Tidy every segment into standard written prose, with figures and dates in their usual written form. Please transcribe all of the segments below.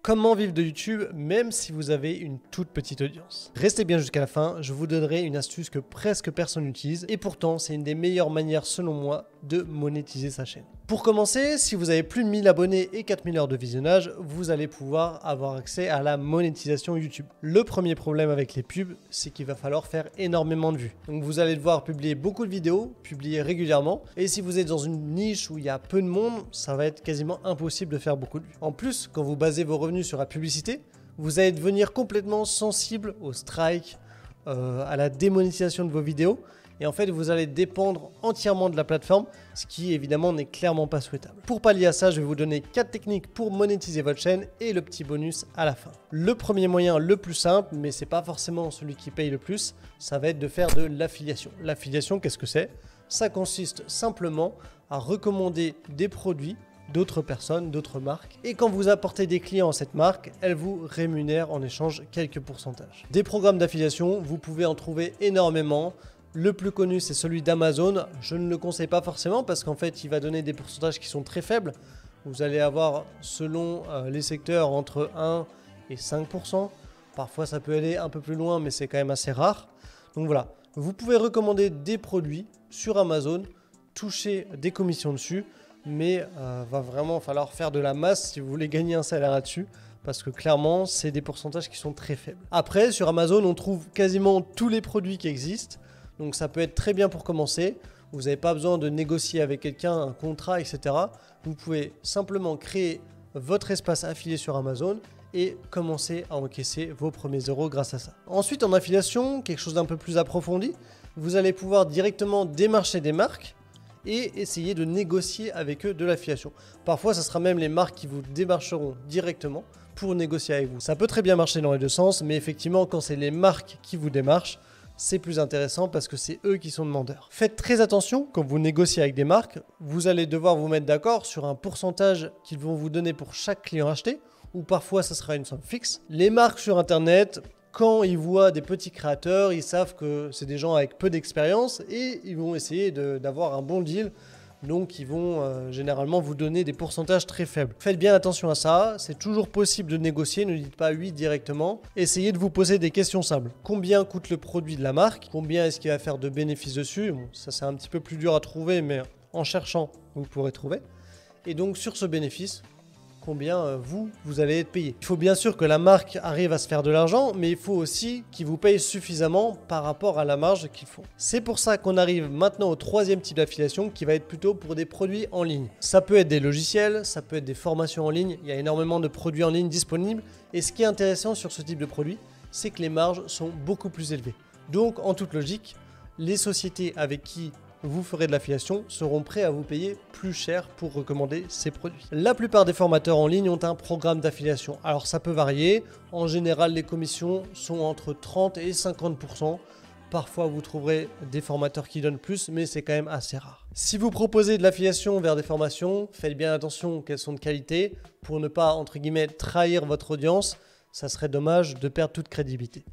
Comment vivre de YouTube même si vous avez une toute petite audience? Restez bien jusqu'à la fin, je vous donnerai une astuce que presque personne n'utilise et pourtant c'est une des meilleures manières selon moi de monétiser sa chaîne. Pour commencer, si vous avez plus de 1000 abonnés et 4000 heures de visionnage, vous allez pouvoir avoir accès à la monétisation YouTube. Le premier problème avec les pubs, c'est qu'il va falloir faire énormément de vues. Donc vous allez devoir publier beaucoup de vidéos, publier régulièrement, et si vous êtes dans une niche où il y a peu de monde, ça va être quasiment impossible de faire beaucoup de vues. En plus, quand vous basez vos revenus sur la publicité, vous allez devenir complètement sensible au strike, à la démonétisation de vos vidéos. Et en fait, vous allez dépendre entièrement de la plateforme, ce qui évidemment n'est clairement pas souhaitable. Pour pallier à ça, je vais vous donner 4 techniques pour monétiser votre chaîne et le petit bonus à la fin. Le premier moyen, le plus simple, mais c'est pas forcément celui qui paye le plus, ça va être de faire de l'affiliation. L'affiliation, qu'est-ce que c'est? Ça consiste simplement à recommander des produits d'autres personnes, d'autres marques. Et quand vous apportez des clients à cette marque, elle vous rémunère en échange quelques pourcentages. Des programmes d'affiliation, vous pouvez en trouver énormément. Le plus connu, c'est celui d'Amazon. Je ne le conseille pas forcément parce qu'en fait, il va donner des pourcentages qui sont très faibles. Vous allez avoir, selon les secteurs, entre 1 et 5%. Parfois, ça peut aller un peu plus loin, mais c'est quand même assez rare. Donc voilà, vous pouvez recommander des produits sur Amazon, toucher des commissions dessus, mais va vraiment falloir faire de la masse si vous voulez gagner un salaire là-dessus. Parce que clairement, c'est des pourcentages qui sont très faibles. Après, sur Amazon, on trouve quasiment tous les produits qui existent. Donc ça peut être très bien pour commencer. Vous n'avez pas besoin de négocier avec quelqu'un un contrat, etc. Vous pouvez simplement créer votre espace affilié sur Amazon et commencer à encaisser vos premiers euros grâce à ça. Ensuite, en affiliation, quelque chose d'un peu plus approfondi, vous allez pouvoir directement démarcher des marques et essayer de négocier avec eux de l'affiliation. Parfois, ce sera même les marques qui vous démarcheront directement pour négocier avec vous. Ça peut très bien marcher dans les deux sens, mais effectivement, quand c'est les marques qui vous démarchent, c'est plus intéressant parce que c'est eux qui sont demandeurs. Faites très attention quand vous négociez avec des marques, vous allez devoir vous mettre d'accord sur un pourcentage qu'ils vont vous donner pour chaque client acheté, ou parfois ça sera une somme fixe. Les marques sur Internet, quand ils voient des petits créateurs, ils savent que c'est des gens avec peu d'expérience et ils vont essayer d'avoir un bon deal. Donc ils vont généralement vous donner des pourcentages très faibles. Faites bien attention à ça, c'est toujours possible de négocier, ne dites pas oui directement. Essayez de vous poser des questions simples. Combien coûte le produit de la marque? Combien est-ce qu'il va faire de bénéfices dessus? Bon, ça c'est un petit peu plus dur à trouver, mais en cherchant, vous pourrez trouver. Et donc sur ce bénéfice, combien vous allez être payé. Il faut bien sûr que la marque arrive à se faire de l'argent, mais il faut aussi qu'ils vous payent suffisamment par rapport à la marge qu'ils font. C'est pour ça qu'on arrive maintenant au troisième type d'affiliation qui va être plutôt pour des produits en ligne. Ça peut être des logiciels, ça peut être des formations en ligne, il y a énormément de produits en ligne disponibles et ce qui est intéressant sur ce type de produit, c'est que les marges sont beaucoup plus élevées. Donc en toute logique, les sociétés avec qui vous ferez de l'affiliation seront prêts à vous payer plus cher pour recommander ces produits. La plupart des formateurs en ligne ont un programme d'affiliation. Alors ça peut varier. En général, les commissions sont entre 30 et 50%. Parfois, vous trouverez des formateurs qui donnent plus, mais c'est quand même assez rare. Si vous proposez de l'affiliation vers des formations, faites bien attention qu'elles sont de qualité pour ne pas, entre guillemets, trahir votre audience. Ça serait dommage de perdre toute crédibilité.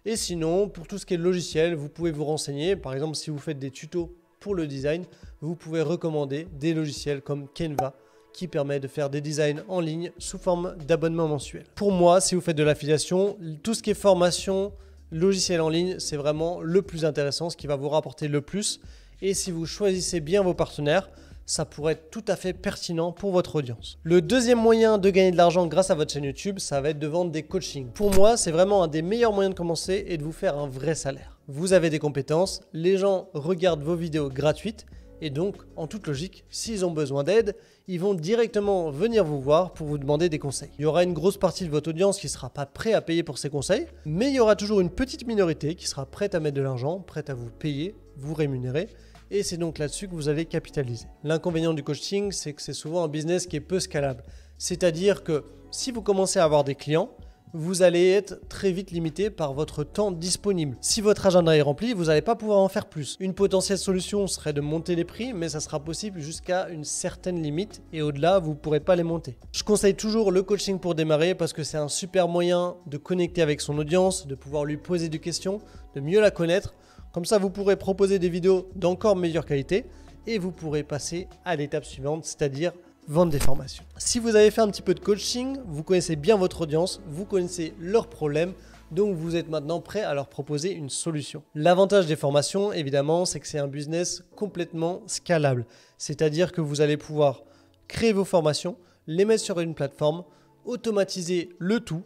Et sinon, pour tout ce qui est logiciel, vous pouvez vous renseigner. Par exemple, si vous faites des tutos pour le design, vous pouvez recommander des logiciels comme Canva qui permet de faire des designs en ligne sous forme d'abonnement mensuel. Pour moi, si vous faites de l'affiliation, tout ce qui est formation, logiciel en ligne, c'est vraiment le plus intéressant, ce qui va vous rapporter le plus. Et si vous choisissez bien vos partenaires, ça pourrait être tout à fait pertinent pour votre audience. Le deuxième moyen de gagner de l'argent grâce à votre chaîne YouTube, ça va être de vendre des coachings. Pour moi, c'est vraiment un des meilleurs moyens de commencer et de vous faire un vrai salaire. Vous avez des compétences, les gens regardent vos vidéos gratuites et donc, en toute logique, s'ils ont besoin d'aide, ils vont directement venir vous voir pour vous demander des conseils. Il y aura une grosse partie de votre audience qui ne sera pas prête à payer pour ces conseils, mais il y aura toujours une petite minorité qui sera prête à mettre de l'argent, prête à vous payer, vous rémunérer. Et c'est donc là-dessus que vous allez capitaliser. L'inconvénient du coaching, c'est que c'est souvent un business qui est peu scalable. C'est-à-dire que si vous commencez à avoir des clients, vous allez être très vite limité par votre temps disponible. Si votre agenda est rempli, vous n'allez pas pouvoir en faire plus. Une potentielle solution serait de monter les prix, mais ça sera possible jusqu'à une certaine limite et au-delà, vous ne pourrez pas les monter. Je conseille toujours le coaching pour démarrer parce que c'est un super moyen de connecter avec son audience, de pouvoir lui poser des questions, de mieux la connaître. Comme ça, vous pourrez proposer des vidéos d'encore meilleure qualité et vous pourrez passer à l'étape suivante, c'est-à-dire vendre des formations. Si vous avez fait un petit peu de coaching, vous connaissez bien votre audience, vous connaissez leurs problèmes, donc vous êtes maintenant prêt à leur proposer une solution. L'avantage des formations, évidemment, c'est que c'est un business complètement scalable. C'est-à-dire que vous allez pouvoir créer vos formations, les mettre sur une plateforme, automatiser le tout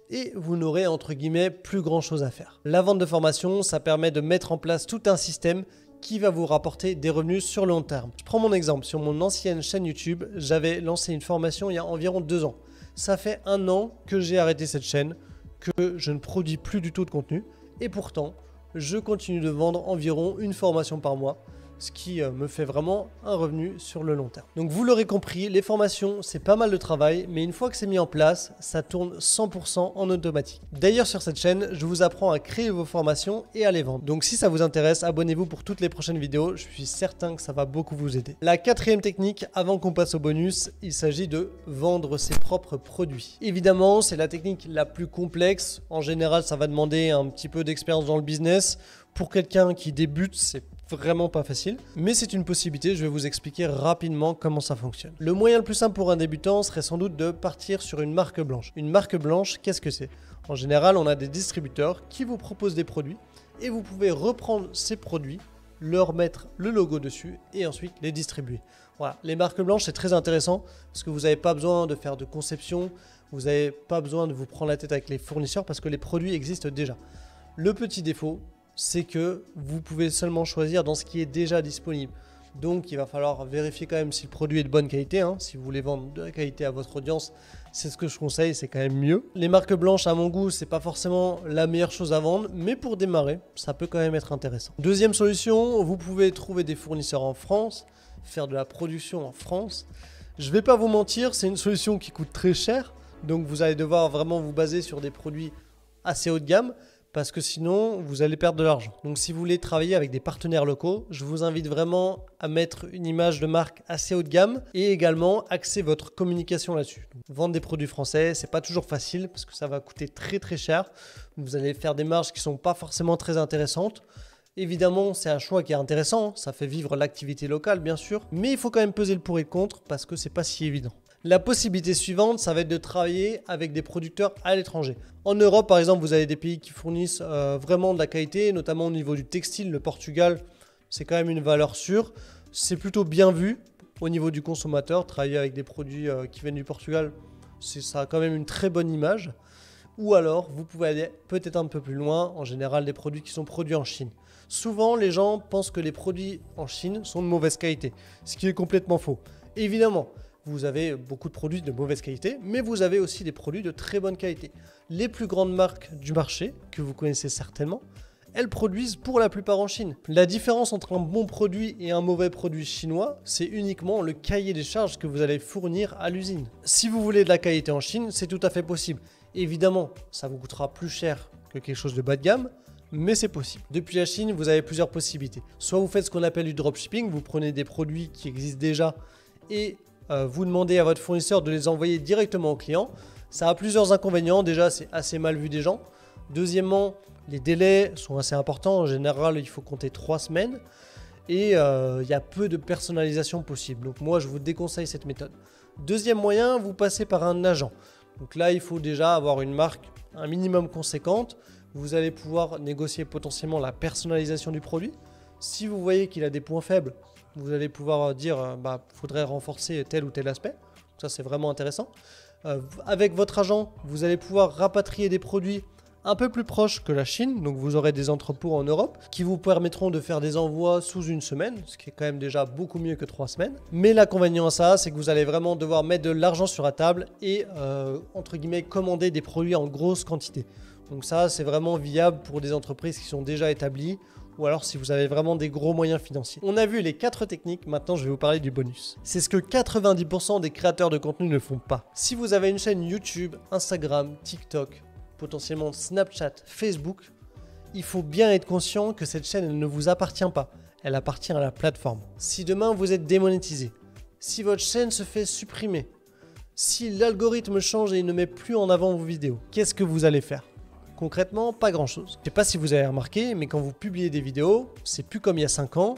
et vous n'aurez entre guillemets plus grand chose à faire. La vente de formation, ça permet de mettre en place tout un système qui va vous rapporter des revenus sur le long terme. Je prends mon exemple. Sur mon ancienne chaîne YouTube, j'avais lancé une formation il y a environ 2 ans. Ça fait 1 an que j'ai arrêté cette chaîne, que je ne produis plus du tout de contenu et pourtant, je continue de vendre environ une formation par mois, ce qui me fait vraiment un revenu sur le long terme. Donc vous l'aurez compris, les formations, c'est pas mal de travail, mais une fois que c'est mis en place, ça tourne 100% en automatique. D'ailleurs, sur cette chaîne, je vous apprends à créer vos formations et à les vendre. Donc si ça vous intéresse, abonnez-vous pour toutes les prochaines vidéos, je suis certain que ça va beaucoup vous aider. La 4e technique, avant qu'on passe au bonus, il s'agit de vendre ses propres produits. Évidemment, c'est la technique la plus complexe. En général, ça va demander un petit peu d'expérience dans le business. Pour quelqu'un qui débute, c'est vraiment pas facile, mais c'est une possibilité. Je vais vous expliquer rapidement comment ça fonctionne. Le moyen le plus simple pour un débutant serait sans doute de partir sur une marque blanche. Une marque blanche, qu'est-ce que c'est? En général, on a des distributeurs qui vous proposent des produits et vous pouvez reprendre ces produits, leur mettre le logo dessus et ensuite les distribuer. Voilà, les marques blanches, c'est très intéressant parce que vous n'avez pas besoin de faire de conception, vous n'avez pas besoin de vous prendre la tête avec les fournisseurs parce que les produits existent déjà. Le petit défaut, c'est que vous pouvez seulement choisir dans ce qui est déjà disponible. Donc il va falloir vérifier quand même si le produit est de bonne qualité. Si vous voulez vendre de la qualité à votre audience, c'est ce que je conseille, c'est quand même mieux. Les marques blanches, à mon goût, c'est pas forcément la meilleure chose à vendre, mais pour démarrer, ça peut quand même être intéressant. Deuxième solution, vous pouvez trouver des fournisseurs en France, faire de la production en France. Je vais pas vous mentir, c'est une solution qui coûte très cher, donc vous allez devoir vraiment vous baser sur des produits assez haut de gamme, parce que sinon, vous allez perdre de l'argent. Donc si vous voulez travailler avec des partenaires locaux, je vous invite vraiment à mettre une image de marque assez haut de gamme et également axer votre communication là-dessus. Vendre des produits français, c'est pas toujours facile parce que ça va coûter très très cher. Vous allez faire des marges qui sont pas forcément très intéressantes. Évidemment, c'est un choix qui est intéressant, ça fait vivre l'activité locale bien sûr, mais il faut quand même peser le pour et le contre parce que c'est pas si évident. La possibilité suivante, ça va être de travailler avec des producteurs à l'étranger. En Europe, par exemple, vous avez des pays qui fournissent vraiment de la qualité, notamment au niveau du textile. Le Portugal, c'est quand même une valeur sûre. C'est plutôt bien vu au niveau du consommateur. Travailler avec des produits qui viennent du Portugal, ça a quand même une très bonne image. Ou alors, vous pouvez aller peut-être un peu plus loin, en général des produits qui sont produits en Chine. Souvent, les gens pensent que les produits en Chine sont de mauvaise qualité, ce qui est complètement faux. Évidemment, vous avez beaucoup de produits de mauvaise qualité, mais vous avez aussi des produits de très bonne qualité. Les plus grandes marques du marché, que vous connaissez certainement, elles produisent pour la plupart en Chine. La différence entre un bon produit et un mauvais produit chinois, c'est uniquement le cahier des charges que vous allez fournir à l'usine. Si vous voulez de la qualité en Chine, c'est tout à fait possible. Évidemment, ça vous coûtera plus cher que quelque chose de bas de gamme, mais c'est possible. Depuis la Chine, vous avez plusieurs possibilités. Soit vous faites ce qu'on appelle du dropshipping, vous prenez des produits qui existent déjà et vous demandez à votre fournisseur de les envoyer directement au client. Ça a plusieurs inconvénients. Déjà, c'est assez mal vu des gens. Deuxièmement, les délais sont assez importants. En général, il faut compter 3 semaines. Et il y a peu de personnalisation possible. Donc moi, je vous déconseille cette méthode. Deuxième moyen, vous passez par un agent. Donc là, il faut déjà avoir une marque un minimum conséquente. Vous allez pouvoir négocier potentiellement la personnalisation du produit. Si vous voyez qu'il a des points faibles, vous allez pouvoir dire faudrait renforcer tel ou tel aspect. Ça, c'est vraiment intéressant. Avec votre agent, vous allez pouvoir rapatrier des produits un peu plus proches que la Chine. Donc, vous aurez des entrepôts en Europe qui vous permettront de faire des envois sous une semaine, ce qui est quand même déjà beaucoup mieux que 3 semaines. Mais l'inconvénient à ça, c'est que vous allez vraiment devoir mettre de l'argent sur la table et, entre guillemets, commander des produits en grosse quantité. Donc ça, c'est vraiment viable pour des entreprises qui sont déjà établies ou alors si vous avez vraiment des gros moyens financiers. On a vu les 4 techniques, maintenant je vais vous parler du bonus. C'est ce que 90% des créateurs de contenu ne font pas. Si vous avez une chaîne YouTube, Instagram, TikTok, potentiellement Snapchat, Facebook, il faut bien être conscient que cette chaîne elle ne vous appartient pas, elle appartient à la plateforme. Si demain vous êtes démonétisé, si votre chaîne se fait supprimer, si l'algorithme change et il ne met plus en avant vos vidéos, qu'est-ce que vous allez faire ? Concrètement, pas grand chose. Je sais pas si vous avez remarqué, mais quand vous publiez des vidéos, c'est plus comme il y a 5 ans.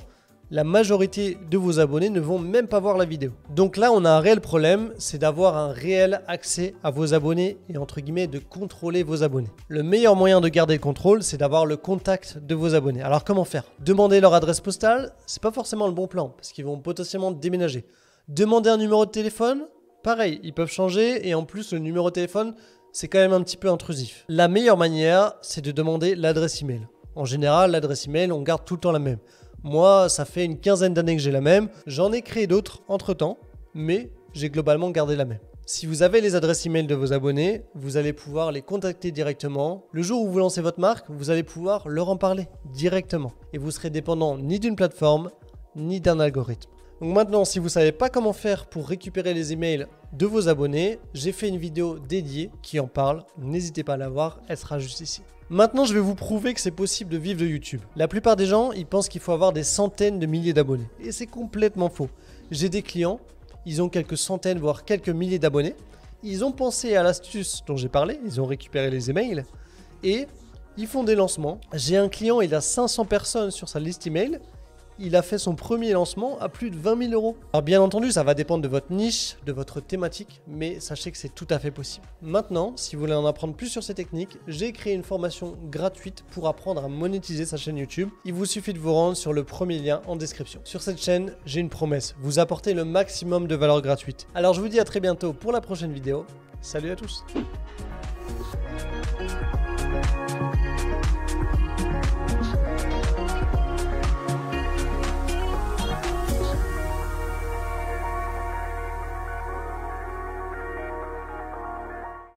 la majorité de vos abonnés ne vont même pas voir la vidéo. Donc là, on a un réel problème, c'est d'avoir un réel accès à vos abonnés et entre guillemets de contrôler vos abonnés. Le meilleur moyen de garder le contrôle, c'est d'avoir le contact de vos abonnés. Alors comment faire? Demander leur adresse postale, c'est pas forcément le bon plan parce qu'ils vont potentiellement déménager. Demander un numéro de téléphone, pareil, ils peuvent changer et en plus le numéro de téléphone, c'est quand même un petit peu intrusif. La meilleure manière, c'est de demander l'adresse email. En général, l'adresse email, on garde tout le temps la même. Moi, ça fait une quinzaine d'années que j'ai la même. J'en ai créé d'autres entre-temps, mais j'ai globalement gardé la même. Si vous avez les adresses email de vos abonnés, vous allez pouvoir les contacter directement. Le jour où vous lancez votre marque, vous allez pouvoir leur en parler directement. Et vous serez dépendant ni d'une plateforme, ni d'un algorithme. Donc maintenant, si vous ne savez pas comment faire pour récupérer les emails de vos abonnés, j'ai fait une vidéo dédiée qui en parle. N'hésitez pas à la voir, elle sera juste ici. Maintenant, je vais vous prouver que c'est possible de vivre de YouTube. La plupart des gens, ils pensent qu'il faut avoir des centaines de milliers d'abonnés. Et c'est complètement faux. J'ai des clients, ils ont quelques centaines, voire quelques milliers d'abonnés. Ils ont pensé à l'astuce dont j'ai parlé, ils ont récupéré les emails et ils font des lancements. J'ai un client, il a 500 personnes sur sa liste email. Il a fait son premier lancement à plus de 20 000 €. Alors bien entendu, ça va dépendre de votre niche, de votre thématique, mais sachez que c'est tout à fait possible. Maintenant, si vous voulez en apprendre plus sur ces techniques, j'ai créé une formation gratuite pour apprendre à monétiser sa chaîne YouTube. Il vous suffit de vous rendre sur le premier lien en description. Sur cette chaîne, j'ai une promesse, vous apporter le maximum de valeur gratuite. Alors je vous dis à très bientôt pour la prochaine vidéo. Salut à tous!